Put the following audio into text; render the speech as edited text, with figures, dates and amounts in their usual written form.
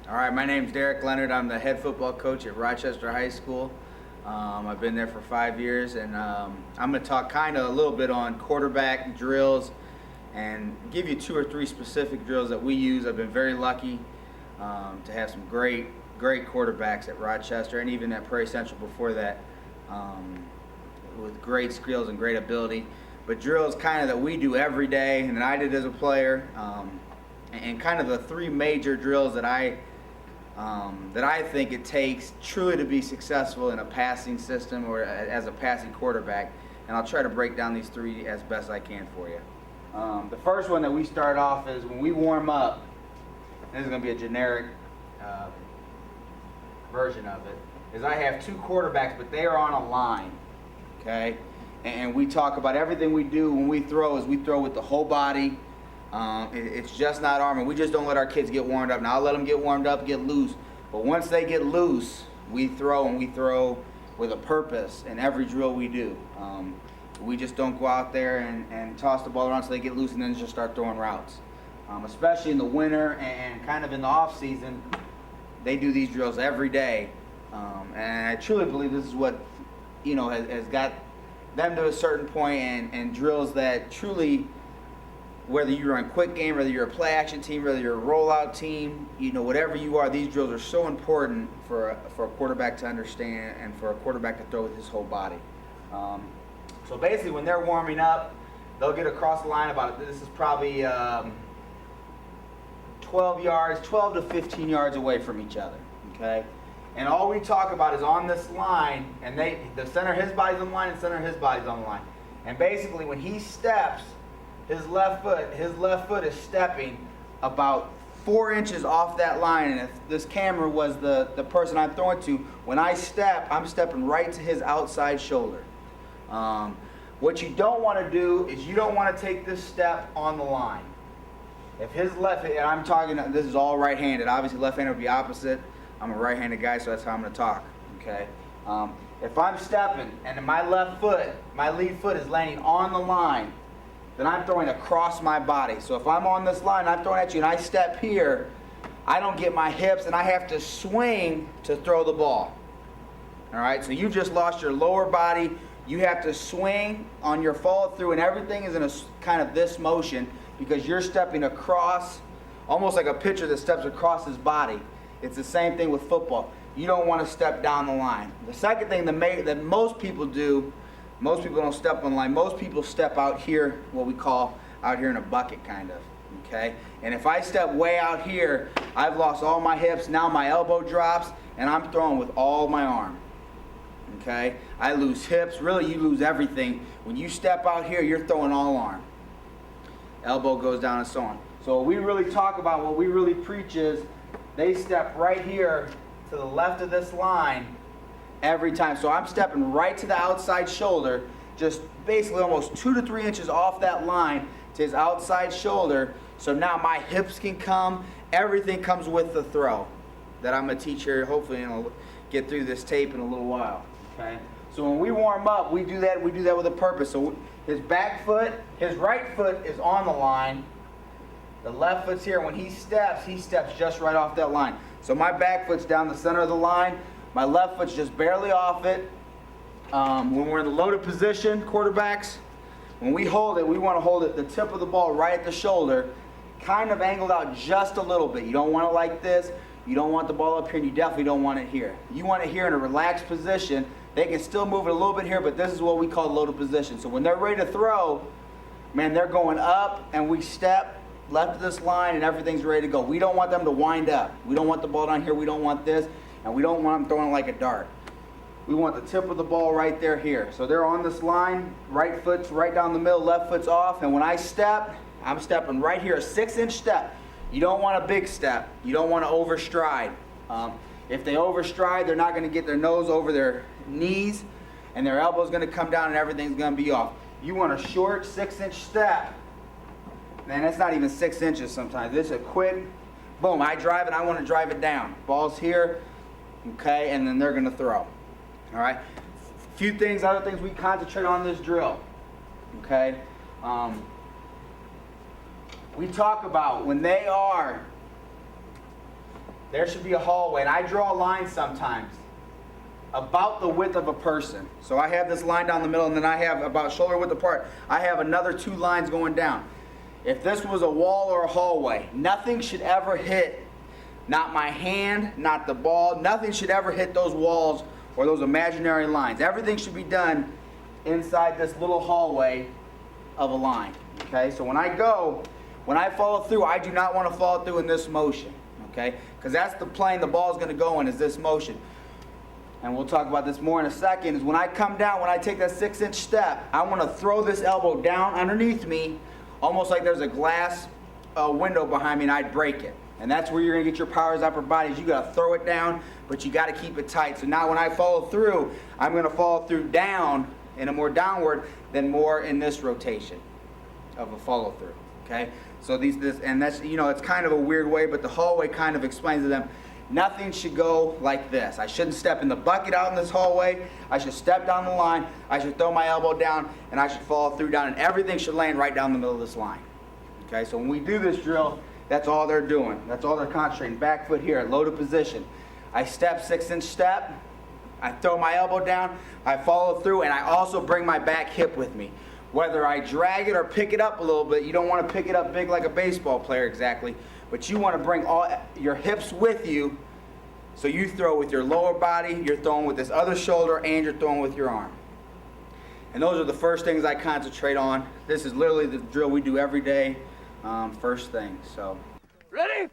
All right, my name's Leonard. I'm the head football coach at Rochester High School. I've been there for 5 years, and I'm going to talk kind of a little bit on quarterback drills and give you 2 or 3 specific drills that we use. I've been very lucky to have some great quarterbacks at Rochester and even at Prairie Central before that, with great skills and great ability. But drills kind of that we do every day and that I did as a player, and kind of the 3 major drills that I think it takes truly to be successful in a passing system or as a passing quarterback. And I'll try to break down these 3 as best I can for you. The first one that we start off is when we warm up. This is going to be a generic version of it. Is I have 2 quarterbacks, but they are on a line, okay? And we talk about everything we do when we throw is we throw with the whole body. It's just not arm, and we just don't let our kids get warmed up. Now I'll let them get warmed up, get loose, but once they get loose, we throw, and we throw with a purpose in every drill we do. We just don't go out there and toss the ball around so they get loose and then just start throwing routes. Especially in the winter and kind of in the off season, they do these drills every day, and I truly believe this is what has got them to a certain point, and drills that truly, whether you're on quick game, whether you're a play action team, whether you're a rollout team, whatever you are, these drills are so important for a quarterback to understand and for a quarterback to throw with his whole body. So basically, when they're warming up, they'll get across the line about, this is probably 12 to 15 yards away from each other, okay? And all we talk about is on this line, and the center of his body's on the line and center of his body's on the line. And basically, when he steps, his left foot is stepping about 4 inches off that line. And if this camera was the person I'm throwing to, when I step, I'm stepping right to his outside shoulder. What you don't want to do is you don't want to take this step on the line. If his left, and I'm talking, this is all right-handed. Obviously, left-handed would be opposite. I'm a right-handed guy, so that's how I'm going to talk. Okay. If I'm stepping and my left foot, my lead foot is landing on the line, then I'm throwing across my body. So if I'm on this line, I'm throwing at you, and I step here, I don't get my hips, and I have to swing to throw the ball. All right. So you just lost your lower body. You have to swing on your follow through, and everything is in a kind of this motion, because you're stepping across, almost like a pitcher that steps across his body. It's the same thing with football. You don't want to step down the line. The second thing that most people do, most people don't step on the line. Most people step out here, what we call out here in a bucket kind of, okay? And if I step way out here, I've lost all my hips. Now my elbow drops, and I'm throwing with all my arm, okay? I lose hips. Really, you lose everything. When you step out here, you're throwing all arm. Elbow goes down and so on. So what we really talk about, what we really preach is they step right here to the left of this line every time. So I'm stepping right to the outside shoulder, just basically almost 2 to 3 inches off that line to his outside shoulder. So now my hips can come. Everything comes with the throw that I'm going to teach here. Hopefully, I'll get through this tape in a little while. Okay. So when we warm up, we do that with a purpose. So his back foot, his right foot is on the line. The left foot's here. When he steps just right off that line. So my back foot's down the center of the line. My left foot's just barely off it. When we're in the loaded position, quarterbacks, when we hold it, we want to hold it the tip of the ball right at the shoulder, kind of angled out just a little bit. You don't want it like this. You don't want the ball up here, and you definitely don't want it here. You want it here in a relaxed position. They can still move it a little bit here, but this is what we call loaded position. So when they're ready to throw, man, they're going up, and we step left of this line, and everything's ready to go. We don't want them to wind up. We don't want the ball down here. We don't want this, and we don't want them throwing it like a dart. We want the tip of the ball right there here. So they're on this line. Right foot's right down the middle. Left foot's off. And when I step, I'm stepping right here, a 6-inch step. You don't want a big step. You don't want to overstride. If they overstride, they're not going to get their nose over their knees, and their elbow's going to come down, and everything's going to be off. You want a short 6-inch step. Man, that's not even 6 inches sometimes. This is a quick, boom, I drive it, I want to drive it down. Ball's here, okay, and then they're going to throw. All right? Few things, other things we concentrate on this drill, okay? We talk about when they are there should be a hallway. And I draw a line sometimes about the width of a person. So I have this line down the middle, and then I have about shoulder width apart. I have another 2 lines going down. If this was a wall or a hallway, nothing should ever hit, not my hand, not the ball, nothing should ever hit those walls or those imaginary lines. Everything should be done inside this little hallway of a line. Okay, so when I follow through, I do not want to follow through in this motion. Okay, because that's the plane the ball is going to go in, is this motion. And we'll talk about this more in a second, is when I come down, when I take that 6-inch step, I want to throw this elbow down underneath me, almost like there's a glass window behind me, and I'd break it. And that's where you're going to get your powers upper body. You got to throw it down, but you got to keep it tight. So now when I follow through, I'm going to follow through down in a more downward than more in this rotation of a follow through. Okay? So and that's, you know, it's kind of a weird way, but the hallway kind of explains to them, nothing should go like this. I shouldn't step in the bucket out in this hallway. I should step down the line. I should throw my elbow down, and I should follow through down, and everything should land right down the middle of this line. Okay, so when we do this drill, that's all they're doing. That's all they're concentrating. Back foot here, loaded position. I step, 6-inch step. I throw my elbow down. I follow through, and I also bring my back hip with me. Whether I drag it or pick it up a little bit, you don't want to pick it up big like a baseball player exactly, but you want to bring all your hips with you, so you throw with your lower body, you're throwing with this other shoulder, and you're throwing with your arm. And those are the first things I concentrate on. This is literally the drill we do every day, first thing. So, ready?